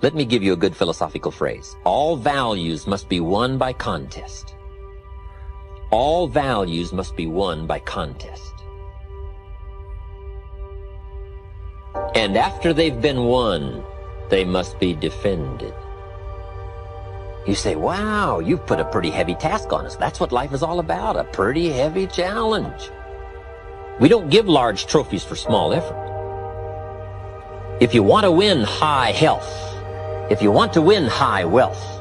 Let me give you a good philosophical phrase. All values must be won by contest. All values must be won by contest. And after they've been won, they must be defended. You say, wow, you've put a pretty heavy task on us. That's what life is all about, a pretty heavy challenge. We don't give large trophies for small effort. If you want to win high health, if you want to win high wealth,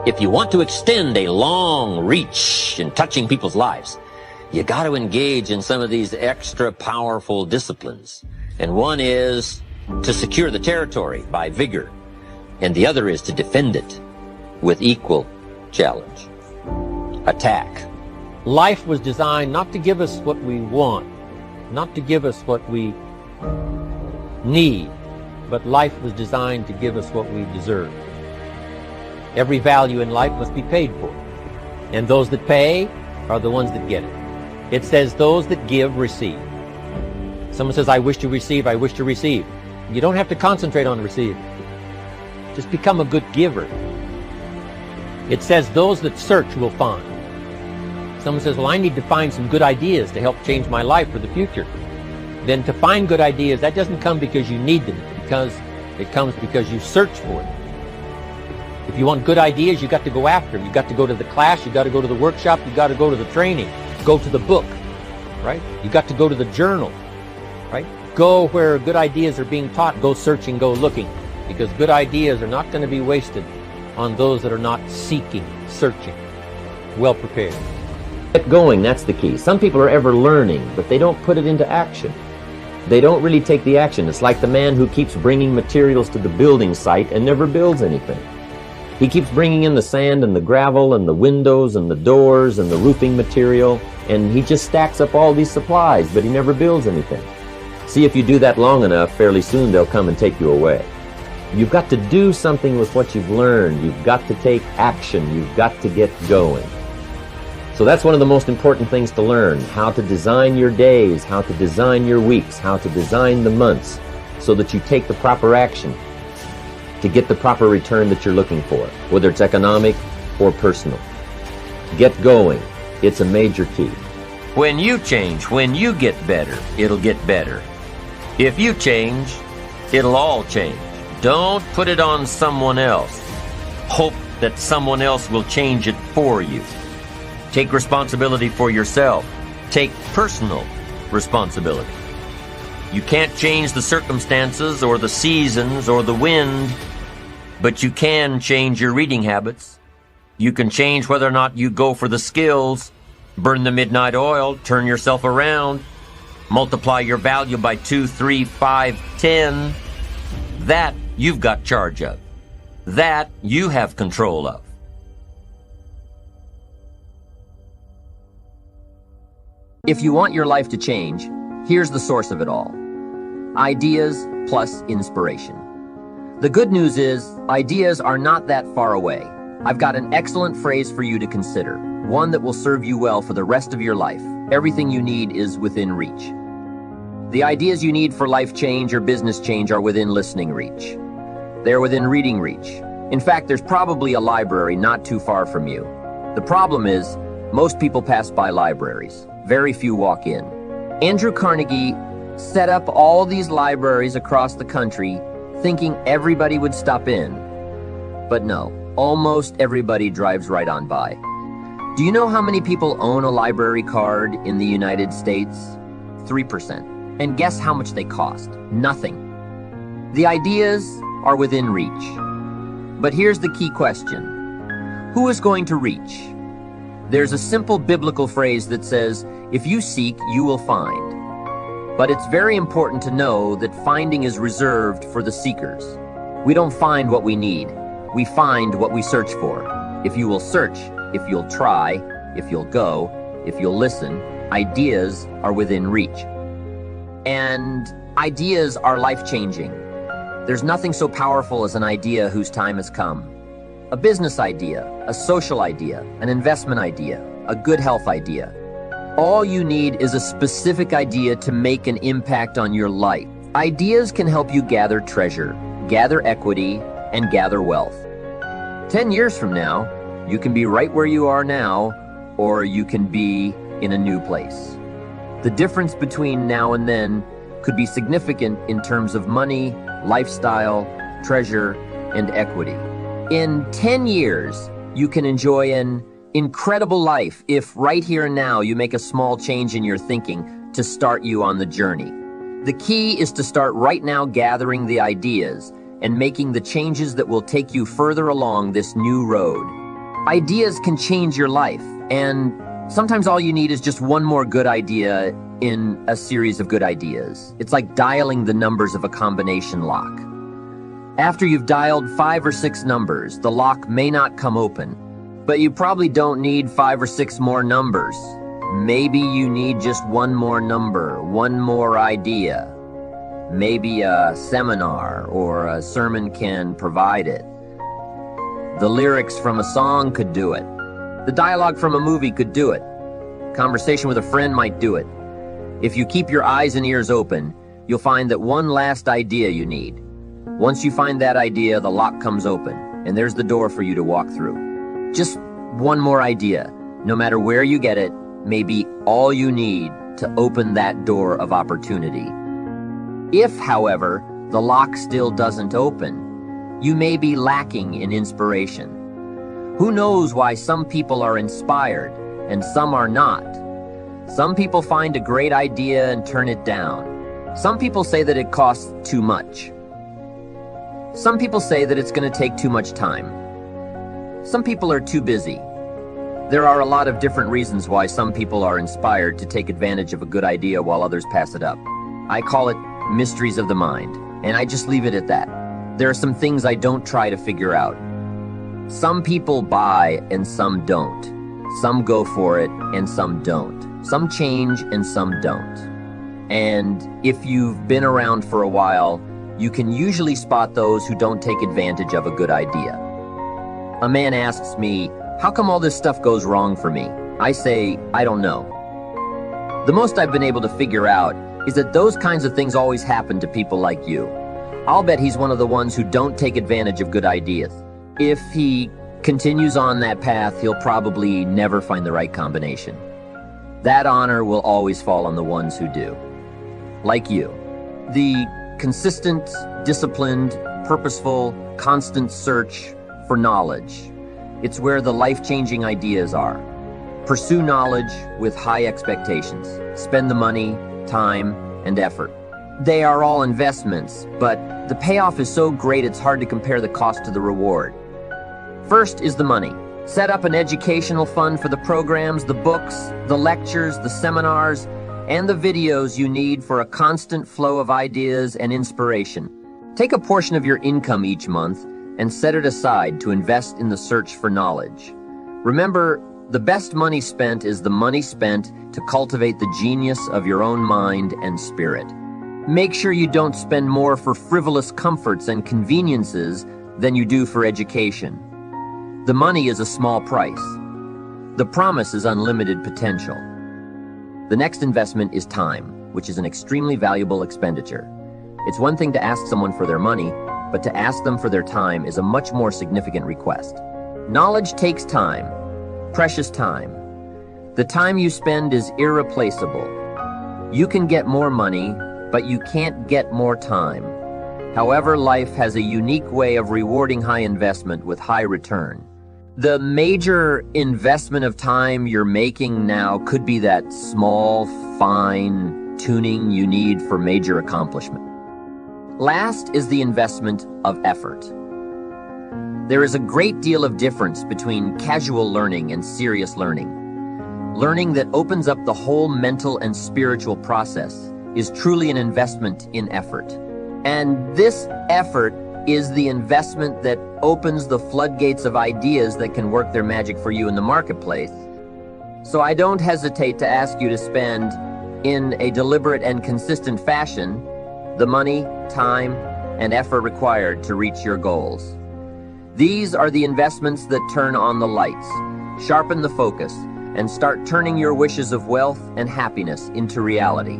if you want to extend a long reach in touching people's lives, you got to engage in some of these extra powerful disciplines. And one is to secure the territory by vigor, and the other is to defend it with equal challenge. Attack. Life was designed not to give us what we want, not to give us what we need, but life was designed to give us what we deserve. Every value in life must be paid for, and those that pay are the ones that get it. It says those that give receive. Someone says, I wish to receive, I wish to receive. You don't have to concentrate on receiving. Just become a good giver. It says those that search will find. Someone says, well, I need to find some good ideas to help change my life for the future. Then to find good ideas, that doesn't come because you need them, because it comes because you search for them. If you want good ideas, you got to go after them. You got to go to the class, you got to go to the workshop, you got to go to the training, go to the book, right? You got to go to the journal, right? Go where good ideas are being taught, go searching, go looking, because good ideas are not going to be wasted on those that are not seeking, searching, well prepared. Get going, that's the key. Some people are ever learning, but they don't put it into action. They don't really take the action. It's like the man who keeps bringing materials to the building site and never builds anything. He keeps bringing in the sand and the gravel and the windows and the doors and the roofing material, and he just stacks up all these supplies, but he never builds anything. See, if you do that long enough, fairly soon they'll come and take you away. You've got to do something with what you've learned. You've got to take action. You've got to get going. So that's one of the most important things to learn, how to design your days, how to design your weeks, how to design the months, so that you take the proper action to get the proper return that you're looking for, whether it's economic or personal. Get going. It's a major key. When you change, when you get better, it'll get better. If you change, it'll all change. Don't put it on someone else. Hope that someone else will change it for you. Take responsibility for yourself. Take personal responsibility. You can't change the circumstances or the seasons or the wind, but you can change your reading habits. You can change whether or not you go for the skills, burn the midnight oil, turn yourself around, multiply your value by 2, 3, 5, 10. That you've got charge of. That you have control of. If you want your life to change, here's the source of it all. Ideas plus inspiration. The good news is, ideas are not that far away. I've got an excellent phrase for you to consider, one that will serve you well for the rest of your life. Everything you need is within reach. The ideas you need for life change or business change are within listening reach. They're within reading reach. In fact, there's probably a library not too far from you. The problem is, most people pass by libraries. Very few walk in. Andrew Carnegie set up all these libraries across the country thinking everybody would stop in. But no, almost everybody drives right on by. Do you know how many people own a library card in the United States? 3%. And guess how much they cost? Nothing. The ideas are within reach. But here's the key question. Who is going to reach? There's a simple biblical phrase that says, if you seek, you will find. But it's very important to know that finding is reserved for the seekers. We don't find what we need. We find what we search for. If you will search, if you'll try, if you'll go, if you'll listen, ideas are within reach. And ideas are life-changing. There's nothing so powerful as an idea whose time has come. A business idea, a social idea, an investment idea, a good health idea. All you need is a specific idea to make an impact on your life. Ideas can help you gather treasure, gather equity, and gather wealth. 10 years from now, you can be right where you are now, or you can be in a new place. The difference between now and then could be significant in terms of money, lifestyle, treasure, and equity. In 10 years, you can enjoy an incredible life if right here and now you make a small change in your thinking to start you on the journey. The key is to start right now gathering the ideas and making the changes that will take you further along this new road. Ideas can change your life, and sometimes all you need is just one more good idea in a series of good ideas. It's like dialing the numbers of a combination lock. After you've dialed 5 or 6 numbers, the lock may not come open, but you probably don't need 5 or 6 more numbers. Maybe you need just one more number, one more idea. Maybe a seminar or a sermon can provide it. The lyrics from a song could do it. The dialogue from a movie could do it. Conversation with a friend might do it. If you keep your eyes and ears open, you'll find that one last idea you need. Once you find that idea, the lock comes open, and there's the door for you to walk through. Just one more idea, no matter where you get it, may be all you need to open that door of opportunity. If, however, the lock still doesn't open, you may be lacking in inspiration. Who knows why some people are inspired and some are not? Some people find a great idea and turn it down. Some people say that it costs too much. Some people say that it's going to take too much time. Some people are too busy. There are a lot of different reasons why some people are inspired to take advantage of a good idea while others pass it up. I call it mysteries of the mind, and I just leave it at that. There are some things I don't try to figure out. Some people buy and some don't. Some go for it and some don't. Some change and some don't. And if you've been around for a while, you can usually spot those who don't take advantage of a good idea. A man asks me, "How come all this stuff goes wrong for me?" I say, "I don't know." The most I've been able to figure out is that those kinds of things always happen to people like you. I'll bet he's one of the ones who don't take advantage of good ideas. If he continues on that path, he'll probably never find the right combination. That honor will always fall on the ones who do. Like you. The consistent, disciplined, purposeful, constant search for knowledge. It's where the life-changing ideas are. Pursue knowledge with high expectations. Spend the money, time, and effort. They are all investments, but the payoff is so great it's hard to compare the cost to the reward. First is the money. Set up an educational fund for the programs, the books, the lectures, the seminars, and the videos you need for a constant flow of ideas and inspiration. Take a portion of your income each month and set it aside to invest in the search for knowledge. Remember, the best money spent is the money spent to cultivate the genius of your own mind and spirit. Make sure you don't spend more for frivolous comforts and conveniences than you do for education. The money is a small price. The promise is unlimited potential. The next investment is time, which is an extremely valuable expenditure. It's one thing to ask someone for their money, but to ask them for their time is a much more significant request. Knowledge takes time, precious time. The time you spend is irreplaceable. You can get more money, but you can't get more time. However, life has a unique way of rewarding high investment with high return. The major investment of time you're making now could be that small, fine tuning you need for major accomplishment. Last is the investment of effort. There is a great deal of difference between casual learning and serious learning. Learning that opens up the whole mental and spiritual process is truly an investment in effort. And this effort is the investment that opens the floodgates of ideas that can work their magic for you in the marketplace. So I don't hesitate to ask you to spend, in a deliberate and consistent fashion, the money, time, and effort required to reach your goals. These are the investments that turn on the lights, sharpen the focus, and start turning your wishes of wealth and happiness into reality.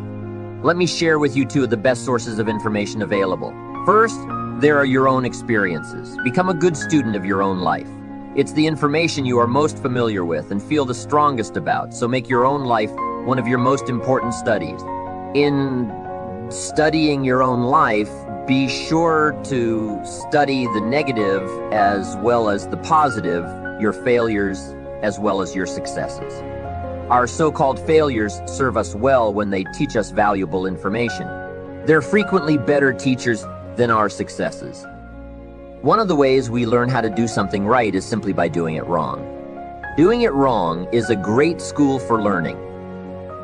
Let me share with you two of the best sources of information available. First, There are your own experiences. Become a good student of your own life. It's the information you are most familiar with and feel the strongest about, so make your own life one of your most important studies. In studying your own life, be sure to study the negative as well as the positive, your failures as well as your successes. Our so-called failures serve us well when they teach us valuable information. They're frequently better teachers than our successes. One of the ways we learn how to do something right is simply by doing it wrong. Doing it wrong is a great school for learning,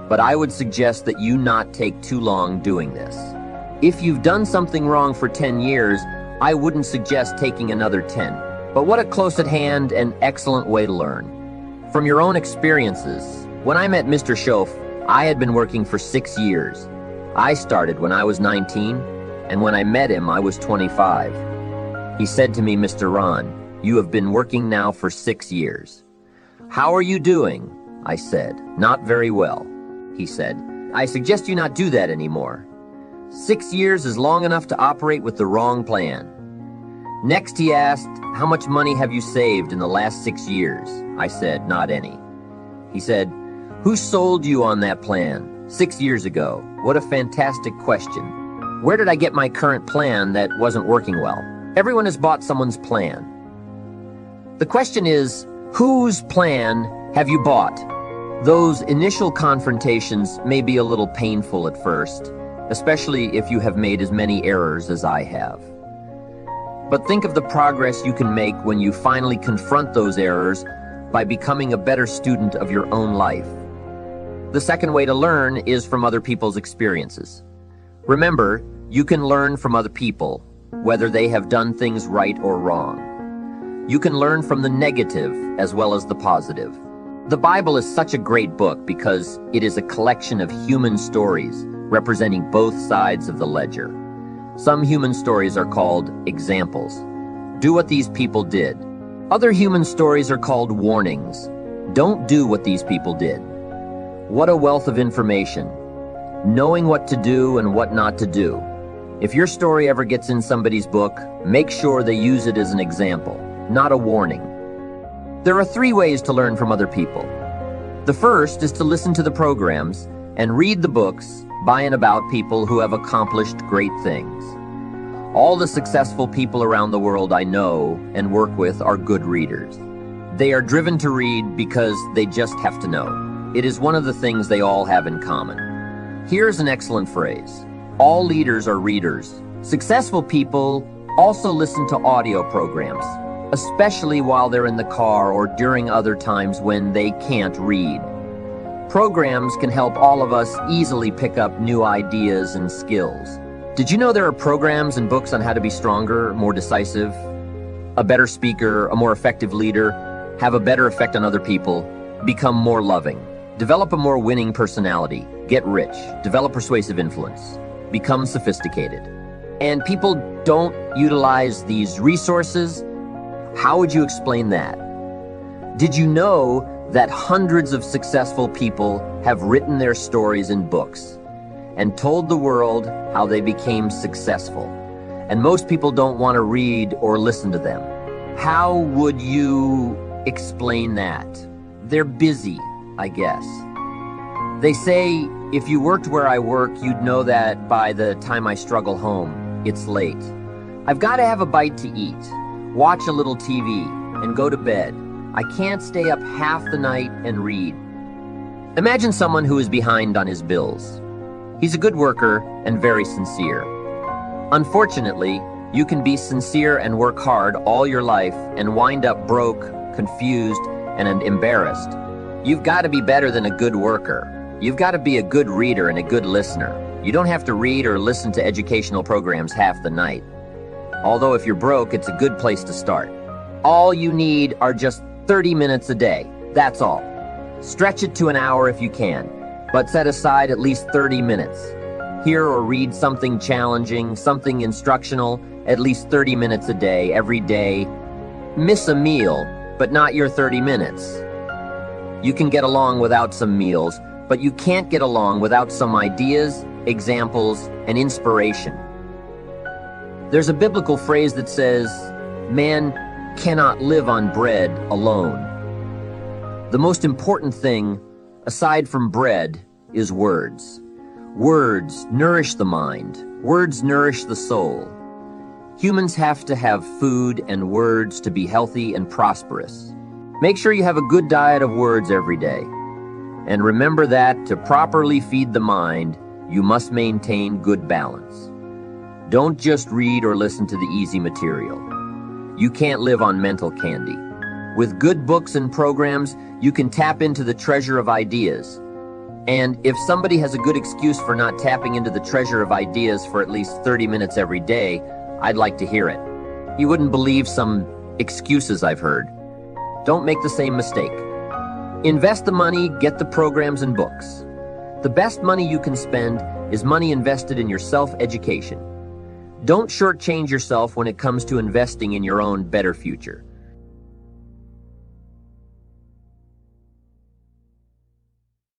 but I would suggest that you not take too long doing this. If you've done something wrong for 10 years, I wouldn't suggest taking another 10. But what a close at hand and excellent way to learn. From your own experiences, when I met Mr. Schoaf, I had been working for 6 years. I started when I was 19, and when I met him, I was 25. He said to me, "Mr. Ron, you have been working now for 6 years. How are you doing?" I said, "Not very well." He said, "I suggest you not do that anymore. 6 years is long enough to operate with the wrong plan." Next, he asked, "How much money have you saved in the last 6 years?" I said, "Not any." He said, "Who sold you on that plan 6 years ago?" What a fantastic question. Where did I get my current plan that wasn't working well? Everyone has bought someone's plan. The question is, whose plan have you bought? Those initial confrontations may be a little painful at first, especially if you have made as many errors as I have. But think of the progress you can make when you finally confront those errors by becoming a better student of your own life. The second way to learn is from other people's experiences. Remember, you can learn from other people, whether they have done things right or wrong. You can learn from the negative as well as the positive. The Bible is such a great book because it is a collection of human stories representing both sides of the ledger. Some human stories are called examples. Do what these people did. Other human stories are called warnings. Don't do what these people did. What a wealth of information. Knowing what to do and what not to do. If your story ever gets in somebody's book, make sure they use it as an example, not a warning. There are 3 ways to learn from other people. The first is to listen to the programs and read the books by and about people who have accomplished great things. All the successful people around the world I know and work with are good readers. They are driven to read because they just have to know. It is one of the things they all have in common. Here's an excellent phrase. All leaders are readers. Successful people also listen to audio programs, especially while they're in the car or during other times when they can't read. Programs can help all of us easily pick up new ideas and skills. Did you know there are programs and books on how to be stronger, more decisive, a better speaker, a more effective leader, have a better effect on other people, become more loving, develop a more winning personality, get rich, develop persuasive influence, become sophisticated? And people don't utilize these resources? How would you explain that? Did you know that hundreds of successful people have written their stories in books and told the world how they became successful? And most people don't want to read or listen to them. How would you explain that? They're busy, I guess. They say, if you worked where I work, you'd know that by the time I struggle home, it's late. I've got to have a bite to eat, watch a little TV, and go to bed. I can't stay up half the night and read. Imagine someone who is behind on his bills. He's a good worker and very sincere. Unfortunately, you can be sincere and work hard all your life and wind up broke, confused, and embarrassed. You've got to be better than a good worker. You've got to be a good reader and a good listener. You don't have to read or listen to educational programs half the night. Although if you're broke, it's a good place to start. All you need are just 30 minutes a day. That's all. Stretch it to an hour if you can, but set aside at least 30 minutes. Hear or read something challenging, something instructional, at least 30 minutes a day, every day. Miss a meal, but not your 30 minutes. You can get along without some meals, but you can't get along without some ideas, examples, and inspiration. There's a biblical phrase that says, man cannot live on bread alone. The most important thing, aside from bread, is words. Words nourish the mind. Words nourish the soul. Humans have to have food and words to be healthy and prosperous. Make sure you have a good diet of words every day. And remember that to properly feed the mind, you must maintain good balance. Don't just read or listen to the easy material. You can't live on mental candy. With good books and programs, you can tap into the treasure of ideas. And if somebody has a good excuse for not tapping into the treasure of ideas for at least 30 minutes every day, I'd like to hear it. You wouldn't believe some excuses I've heard. Don't make the same mistake. Invest the money, get the programs and books. The best money you can spend is money invested in your self-education. Don't shortchange yourself when it comes to investing in your own better future.